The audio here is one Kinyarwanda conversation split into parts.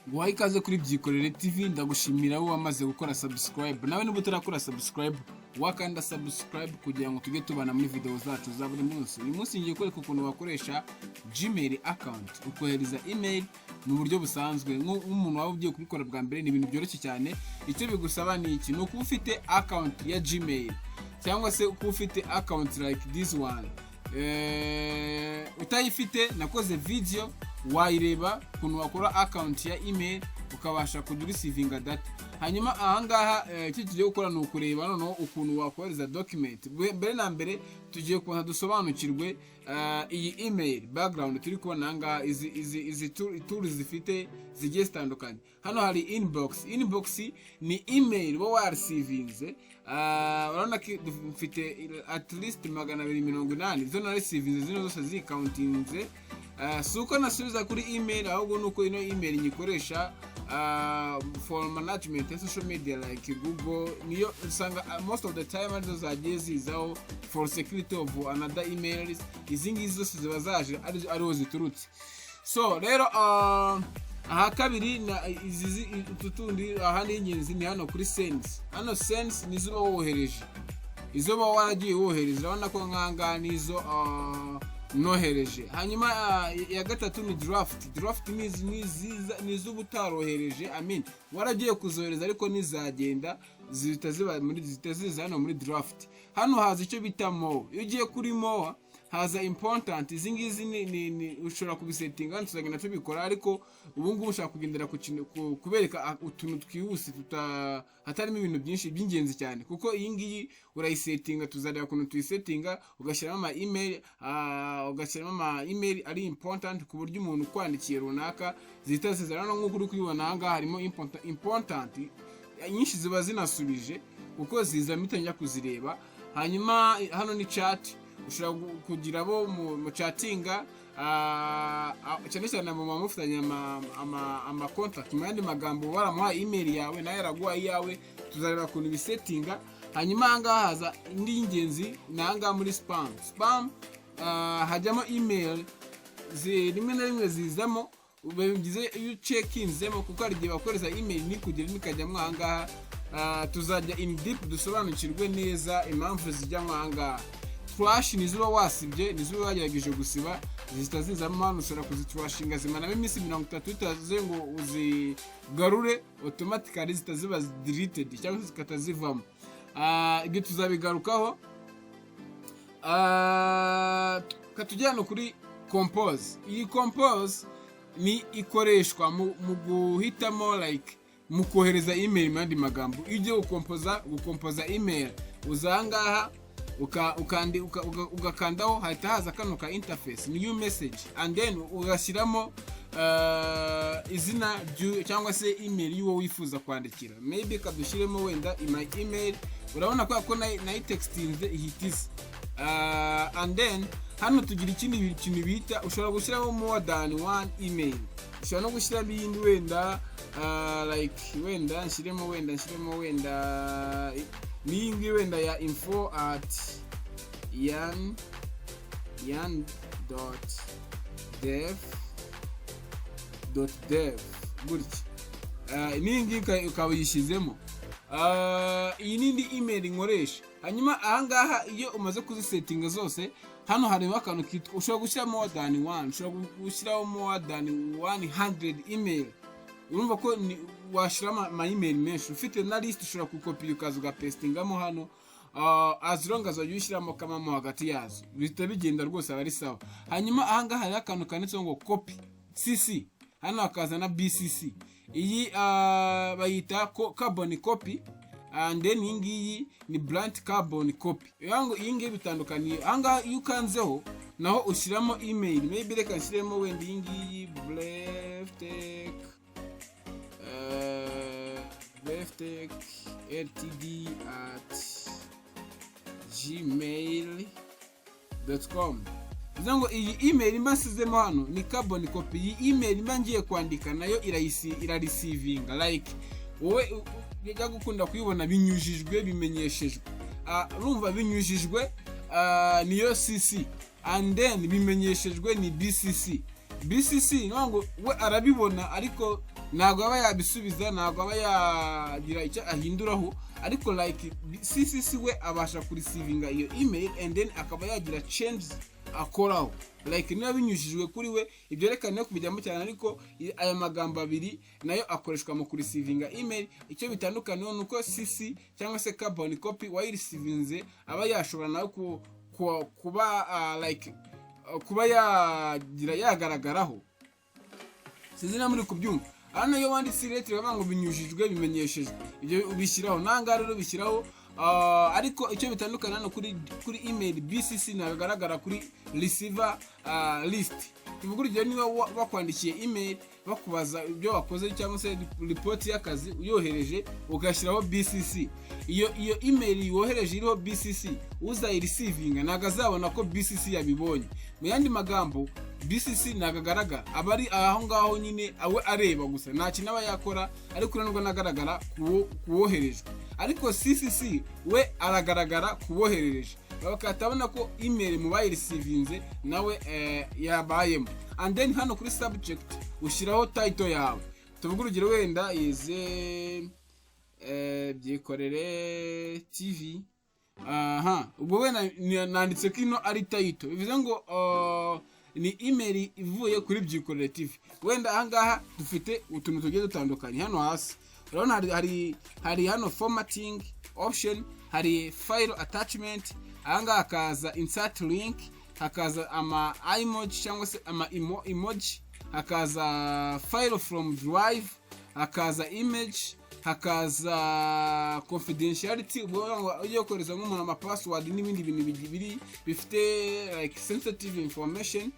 Guhaye ikaze kuri Byikorere TV, ndagushimira wowe wamaze gukora subscribe. Nawe niba utarakora subscribe, wakanda subscribe kugira ngo tujye tubana muri video zacu za buri munsi. Uyu munsi ngiye kwereka ukuntu wakoresha Gmail account ukohereza email mu buryo busanzwe. Nk'umuntu waba ugiye kubikora bwa mbere, ni ibintu byoroshye cyane. Icyo bigusaba ni iki: no kuba ufite account ya Gmail cyangwa se kuba ufite account like this one. Utayifite, nakoze video wayireba ukuntu wakora account ya email ukabasha kujya receiving data. Hanyuma ahangaha icyo tugiye gukora ni ukureba noneho ukuntu wakohereza document. Mbere na mbere tugiye kubona dusobanukirwe iyi email background turi kubona ahangaha. Izi tools zifite zigiye zitandukanye. Hano hari inbox. Inbox ni email bo warecevinze. Urabona ko dufite at least 280 zo na recevinze, zino zose zikauntinze. Suko nasubiza kuri email, ahubwo nuko ino email nyikoresha for management and social media like Google. Niyo usanga most of the time arizo zagiye zizaho for security of another emails. Izi ngizi zose ziba zaje ariho ziturutse. So rero aha kabiri na izi tutundi ahandi ingenzi ni hano kuri sends. Hano sends nizo wohereje, izo ba waragiye wohereza. Urabona ko nkanga nizo nohereje. Hanyuma ya gatatu ni draft. Draft nizo butarohereje, waragiye kuzohereza ariko nizagenda zitaziba muri zitaziza hano muri draft. Hano haza icyo bita more. Iyo ugiye kuri more haza important. Izi ngizi ni ushobora kubisettinga tuzagenda tubikora, ariko ubu ngubu ushaka kugendera kubereka utuntu twihuse hatarimo ibintu byinshi by'ingenzi cyane, kuko iyi ngiyi urayisettinga. Tuzareba ukuntu tuyisettinga, ugashyiramo ama email ari important ku buryo umuntu kwandikiye runaka zitazizana. Nk'uko uri kubibona ahangaha harimo important nyinshi ziba zinasubije kuko ziza mitangira kuzireba. Hanyuma hano ni chat. Ushobora kugira abo mu chattinga cyane cyane mu mufitanye ama contact, mu yandi magambo waramuha email yawe naye araguha iyawe. Tuzareba kuntu bisettinga. Hanyuma ahangaha haza indi y'ingenzi nanga muri spam. Hajyamo email rimwe na rimwe zizamo ubigize iyo checkinzemo, kuko ari gihe bakoreza email ni kugira nikajyamo ahangaha. Tuzajya in deep dusobanukirwe neza impamvu zijyamo ahangaha. Trash nizo wasibye, nizo wagerageje gusiba zitazizamo hano. Ushobora kuzitrashinga zimana iminsi 30 utaze ngo uzigarure automatically zitaziba deleted cyangwa zikatazivamo. Ibyo tuzabigarukaho. Katujyana kuri compose. Iyi compose ni ikoreshwa mu guhitamo like mu kohereza email mu yandi magambo. Iyo ugiye gukompoza email uzangaha ugakandaho, hahita haza kano ka interface new message, and then ugashyiramo izina cyangwa se email y'uwo wifuza kwandikira. Maybe kadushyiremo wenda my email. Urabona ko na textinze ihitise. And then hano tugira ikindi kintu bita, ushobora gushyiramo more than one email. Ushobora no gushyiramo ibindi wenda like wenda nshyiremo wenda ningi wenda ya info@yan.dev gutya. Ningi ukabishyizemo. Iyi nindi email nkoresha. Hanyuma ahangaha iyo umaze kuzisettinga zose, hano harimo akantu kitwa ushobora gushyira more than one. Ushobora gushyiraho more than 100 email. Urumva ko washyira ama email menshi. Ufite na list ushobora kukopiya ukaza ugapestingamo hano. As long as wayushyiramo kamamo hagati yazo bihita bigenda rwose abari sawa. Hanyuma ahangaha hari akantu kanditseho ngo copy cc. Hano hakaza na bcc. Iyi bayita carbon copy, and then iyi ngiyi ni blank carbon copy. Iyi ngiyi bitandukaniye. Ahangaha iyo ukanzeho naho ushyiramo email. Maybe reka nshyiremo wenda iyi ngiyi ltd@gmail.com. Zango iyi email mbasizemo hano ni carbon copy. Iyi email mba ngiye kwandika nayo irarecevinga like wowe bijya gukunda kuyibona binyujijwe bimenyeshejwe. Urumva binyujijwe niyo cc, and then bimenyeshejwe ni bcc. BCC ngo we arabibona, ariko ntabwo aba yabisubiza, ntabwo aba yagira icyo ahinduraho, ariko like CCC we abasha kurisivinga iyo email and then akaba yagira change akoraho, like niba binyujijwe kuri we ibyerekane kubijyamo cyane, ariko aya magambo abiri nayo akoreshwa mu kurisivinga email. Icyo bitandukaniye nuko CC cyangwa se carbon copy wayirisivinze aba yashobora nayo kuba like kuba yagira yagaragaraho. Sinzi na muri kubyumva. Hano iyo wanditse letter bavuga ngo binyujijwe bimenyeshejwe, ibyo ubishyiraho nanga rero bishyiraho. Ariko icyo bitandukana no kuri email BCC nagaragara kuri receiver list. Tuvuga urugero niba bakwandikiye email bakubaza ibyo wakoze cyangwa se report y'akazi uyohereje ugashyiraho BCC, iyo email yohereje iriho BCC uzayirisivinga naga azabona ko BCC yabibonye. Mu yandi magambo BCC nagagaragara abari aho ngaho nyine awe areba gusa nta kintu aba yakora, ariko nubwo nagaragara kuwoherejwe, ariko CCC we aragaragara kuwoherereje. Bakatabona ko email mu bayirisivinze nawe yabayemo. And then hano kuri subject ushyiraho title yawe. Tuvuga urugero wenda ize Byikorere TV. Ubwo wenda nanditse ko ino ari title, bivuze ngo ni email ivuye kuri Byikorere TV. Wenda ahangaha dufite utuntu tugiye dutandukanye. Hano hasi urabona hari hano formatting option, hari file attachment, ahangaha hakaza insert link, hakaza ama emoji cyangwa se ama emoji, hakaza file from drive, hakaza image, hakaza confidentiality, ugiye kohereza nk'umuntu ama password n'ibindi bintu bifite like sensitive information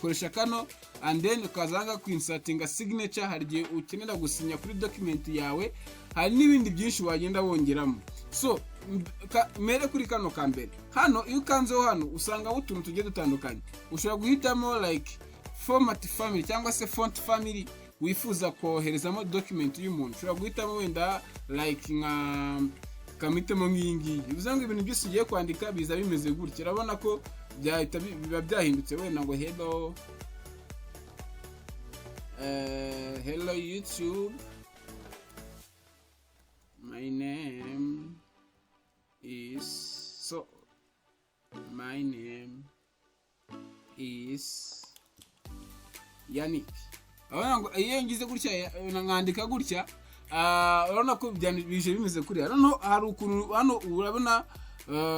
koresha kano. And then ukazanga ku inserting a signature, hari gihe ukenera gusinya kuri document yawe, hari n'ibindi byinshi wagenda wongeramo. So mere kuri kano kambere hano, iyo ukanzeho hano usanga utuntu tugiye dutandukanye. Ushobora guhitamo like format family cyangwa se font family wifuza koherezamo document y'umuntu. Ushobora guhitamo wenda like nka kamitemo nk'ingi, bivuze ngo ibintu byose ugiye kwandika biza bimeze gutya. Urabona ko byahita biba byahindutse, wenda ngo hello YouTube, my name is Yannick. Urabona ngo iyo ngize gutya nkandika gutya, urabona ko bije bimeze kuri hano. Hari ukuntu hano urabona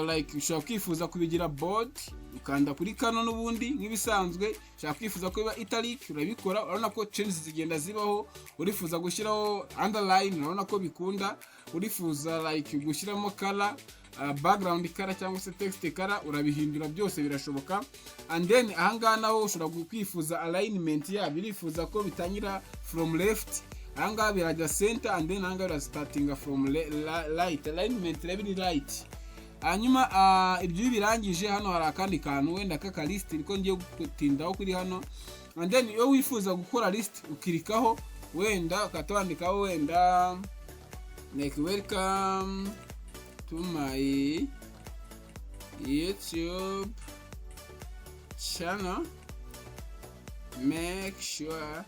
like ushobora kwifuza kubigira bold, ukanda kuri kano n'ubundi nk'ibisanzwe. Ushobora kwifuza ko biba italic, urabikora. Urabona ko changes zigenda zibaho. Urifuza gushyiraho underline, urabona ko bikunda. Urifuza like gushyiramo color, background color cyangwa se text color, urabihindura, byose birashoboka. And then ahangaha naho ushobora kwifuza alignment ya birifuza ko bitangira from left, ahangaha birajya center, and then ahangaha bira starting from right, alignment biri right. Hanyuma ibyo birangije hano hari akandi kantu wenda kaka list niko ngiye gutindaho kuri hano. And then iyo wifuza gukora list ukirikaho, wenda ukatwandikaho wenda like welcome to my YouTube channel, make sure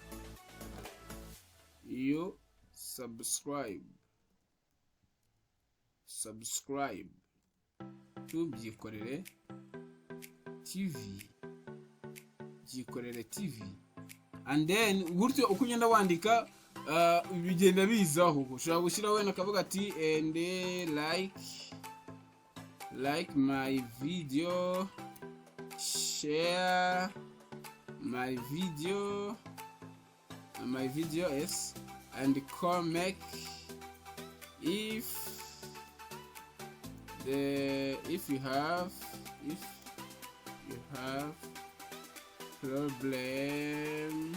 you subscribe to Byikorere TV, Byikorere TV. And then gutyo uko ugenda wandika bigenda bizaho. Ushobora gushyira wenda akavuga ati and like my video, share my video yes, and comment if you have problem,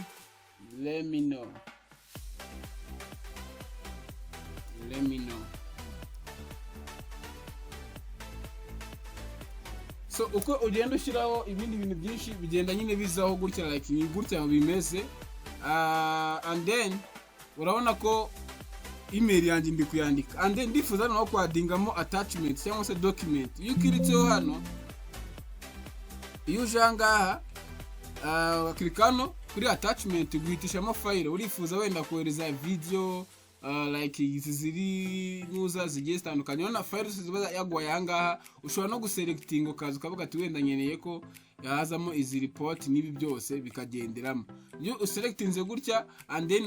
let me know. So uko ugenda ushyiraho ibindi bintu byinshi bigenda nyine bizaho gutya, like ni gutya bimeze. And then urabona ko email yanjye ndi kuyandika, and then ndifuza no kwadingamo attachment cyangwa se document. Iyo ukiritseho hano, iyo uje ahangaha ukirika hano kuri attachment guhitishamo file urifuza wenda kohereza video like izi ziri nuza zigiye zitandukanye ona file ziba yagwaye ahangaha ushobora no guselecting ukaza ukavuga ati wenda nkeneye ko yazamo izi report nibi byose bikagenderamo iyo uselectinze gutya and then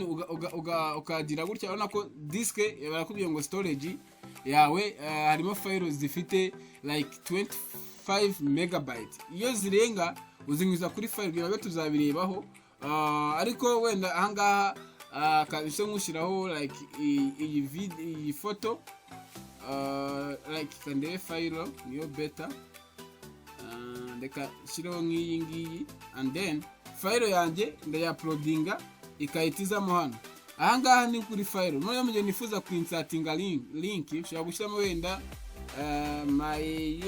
ukagira gutya ubona ko disk barakubwiye ngo storage yawe harimo files zifite like 25 megabyte iyo zirenga uzinyuza kuri file birabe tuzabirebaho ariko wenda ahangaha kabise nkushiraho like iyi photo like kandere file niyo beta ndeka shiraho ngiyi ngiyi and then file yanjye ndayuploadinga ikayitizamo hano ahangaha ni kuri file noneho muje nifuza kuinsertinga link ushobora gushyiramo wenda my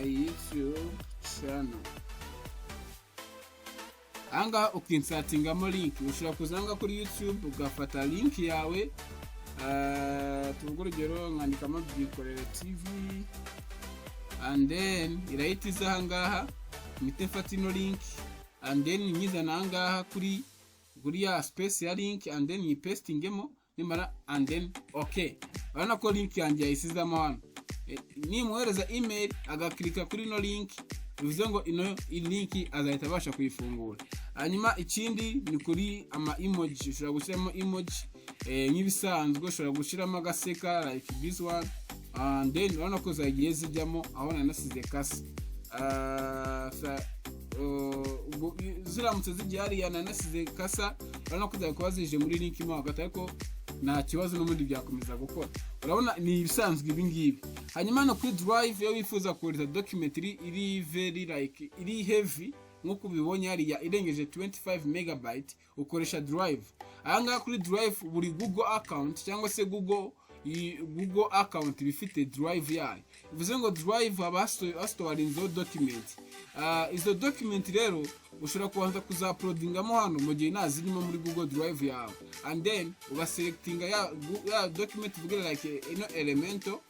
YouTube channel anga ukinsertingamo link ushobora kuzanga kuri YouTube ugafata link yawe tuvuga urugero nkandikamo Byikorere TV and then irahitiza ahangaha mite mfata ino link and then nyizana ahangaha kuri ya space ya link and then nyipestingemo nimara and then okay urabona ko link yanjye yayisizamo hano nimuhereza email agaklika kuri no link bivuze ngo ino link azahita abasha kuyifungura hanyuma ikindi ni kuri ama emoji ushobora gushyiramo emoji nk'ibisanzwe ushobora gushyiramo agaseka like this one and then urabona ko zagiye zijyamo aho nanasize kasi ziramutse zigiye hariya nanasize kasa urabona ko zari kuba zije muri link mo hagati ariko nta kibazo n'ubundi byakomeza gukora urabona ni ibisanzwe ibi ngibi hanyuma no kuri drive iyo wifuza kohereza document iri very like iri heavy nkuko ubibonye hariya irengeje 25 megabyte ukoresha drive ahangaha kuri drive buri Google account cyangwa se Google account bifite drive yayo bivuze ngo drive abastorinzo document izo document rero ushobora kubanza kuzauploadingamo hano mu gihe nazirimo muri Google Drive yawe and then ugaselectinga ya document vugira like ino elemento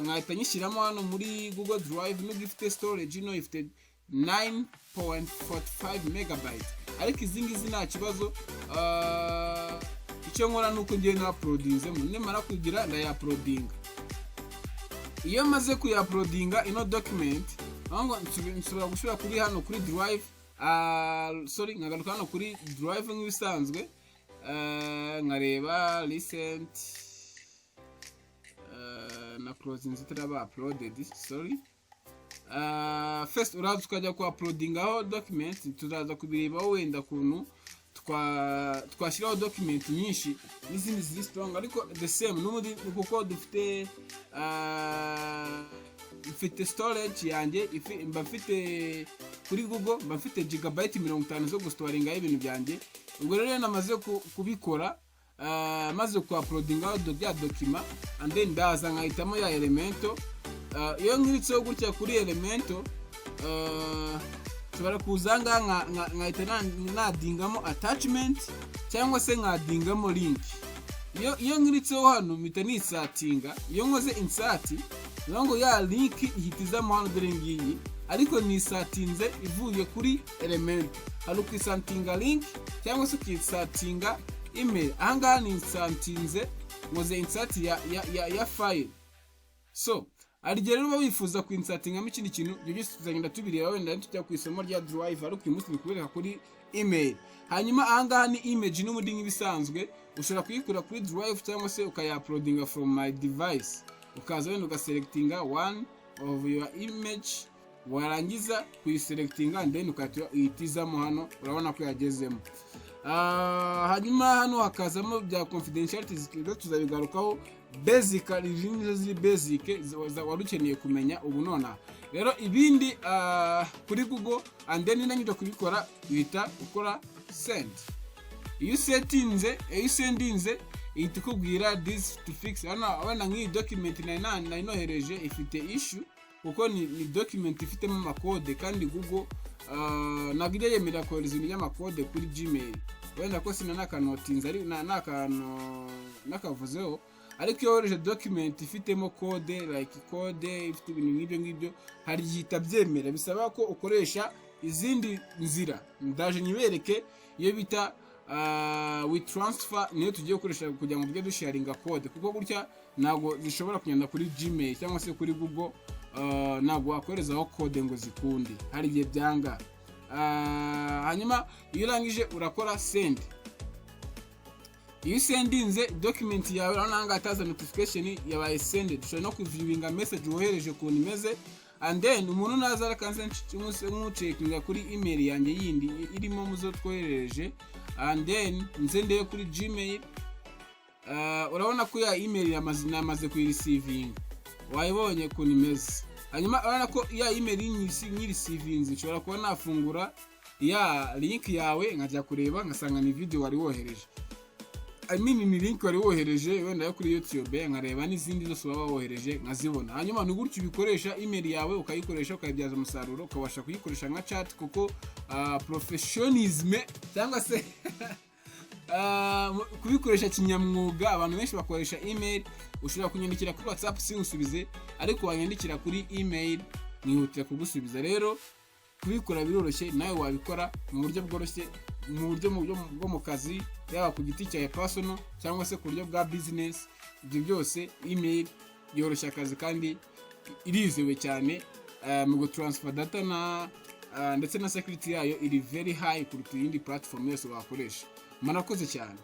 nkahita nyishyiramo hano muri Google Drive n'ubwo ifite storage ino ifite 9.45 megabyte ariko izingizi nta kibazo icyo nkora nuko ngiye na uploadingemo nimara kugira ndayuploadinga iyo maze kuyuploadinga ino document ngo nshobora gushira kuri hano kuri drive sorry nkagaruka hano kuri drive nk'ibisanzwe nkareba recent na closing zitaraba uploaded sorry first uraza ukajya ku uploadingaho document tuzaza kubireba wenda kuntu twashyiraho document nyinshi n'izindi ziri strong ariko the same n'ubundi kuko dufite storage yanjye mba mfite kuri Google mba mfite gigabyte 50 zo gustoringa ibintu byanjye ubwo rero namaze kubikora maze ku uploadinga ya document and then ndaza nkahitamo ya elemento iyo nkibitseho gutya kuri elemento tubara kuzanga nkahita nadingamo attachment cyangwa se nkadingamo link iyo nkiritseho hano mpita nisatinga iyo nkoze insert ngo ya link ihitizamo hano dore ngiyi ariko nisatinze ivuye kuri element hari ukwisatinga link cyangwa se ukisatinga email ahangaha nisatinze nkoze insert ya file so arigere ruba wifuza kuinsertingamo ikindi kintu byo byose tuzagenda tubireba wenda tujya ku isomo rya drive ariko uyu munsi bikubereka kuri email hanyuma ahangaha ni image n'umundi nk'ibisanzwe ushobora kuyikura kuri drive cyangwa se ukayuploadinga from my device ukaza wenda ugaselectinga one of your image warangiza kuyiselectinga and then ukayitizamo hano urabona ko yagezemo hanyuma hano hakazamo bya confidentiality tuzabigarukaho basically ziri basic warukeneye kumenya ubu nona rero ibindi kuri Google and then nanyito kubikora bita ukora send iyo sendinze ihita ikubwira this to fix abana nk'iyi document nayinohereje ifite issue kuko ni document ifitemo amakode kandi Google nagire yemera kohereza ibintu by'amakode kuri Gmail wenda ko sina nakanotinze ari nakavuzeho ariko iyo wohereje document ifitemo code like code ifite ibintu nk'ibyo ngibyo hari gihita byemera, bisaba ko ukoresha izindi nzira. Ndaje nyibereke iyo bita with transfer, niyo tugiye gukoresha kugira ngo tujye dusharinga code, kuko gutya ntabwo zishobora kugenda kuri Gmail cyangwa se kuri Google, ntabwo wakoherezaho code ngo zikunde, hari igihe byanga. Hanyuma iyo urangije urakora send. Iyo sendinze document yawe urabona hataza notification yabaye sended, ushobora no kuviewinga message wohereje ukuntu imeze, and then umuntu naza arakanze nkucekinga kuri email yanjye yindi irimo muzo twohereje, and then nzendeye kuri Gmail. Urabona ko ya email namaze kuyireceiving, wayibonye ukuntu imeze. Hanyuma urabona ko ya email nyireceiving nshobora kuba nafungura ya link yawe nkajya kureba ngasanga ni video wari wohereje. Ni link wari wohereje wenda yo kuri YouTube, nkareba n'izindi zose waba wohereje nkazibona. Hanyuma ni gutyo ubikoresha email yawe, ukayikoresha ukayibyaza umusaruro, ukabasha kuyikoresha nka chat, kuko professionalism cyangwa se kubikoresha kinyamwuga. Abantu benshi bakoresha email, ushobora kunyandikira kuri WhatsApp singusubize, ariko wanyandikira kuri email nihutira kugusubiza. Rero kubikora biroroshye, nawe wabikora mu buryo bworoshye, mu buryo bwo mu kazi, yaba ku giti cyawe personal cyangwa se ku buryo bwa business. Ibyo byose email yoroshya akazi kandi irizewe cyane mu gutransfer data ndetse na security yayo iri very high kuruta iyindi platform yose wakoresha. Murakoze cyane.